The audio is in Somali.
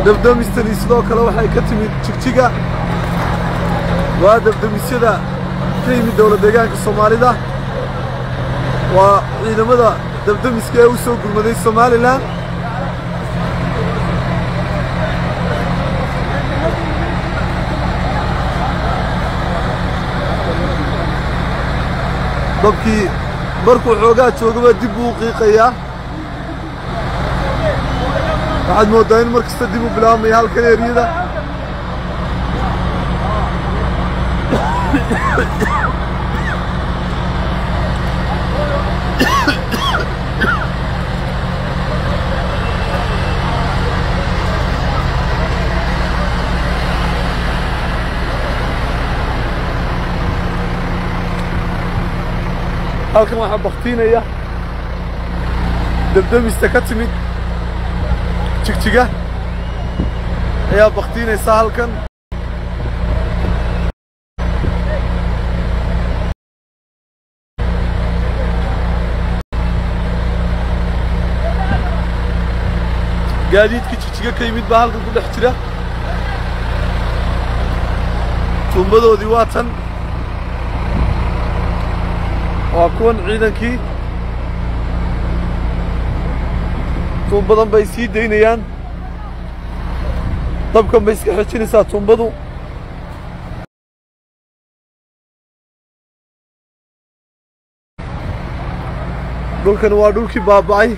dabdamistani sidoo kale waxay ka timid Jigjiga waa dabdamisyada ka yimid dowlad deegaanka Soomaalida waa ciidamada dabdamiska ee u soo gurmaday Somaliland dabkii markuu xoogaa joogaba dib uu qiiqayaa waxaad moodaa in markasta dib u bilaabmaya halkan eeriyada halkan waxaa baktiinaya dabdamista ka timid Jigjiga ayaa baktiinaysa halkan gaadiidkii Jigjiga ka yimid baa halkan ku dhex jira tuumbadoodii waa tan waa kuwan ciidankii tuumbadan bay sii daynayaan dabkan bay iska xejinaysaa tuumbadu dhulkan waa dhulkii baaba'ay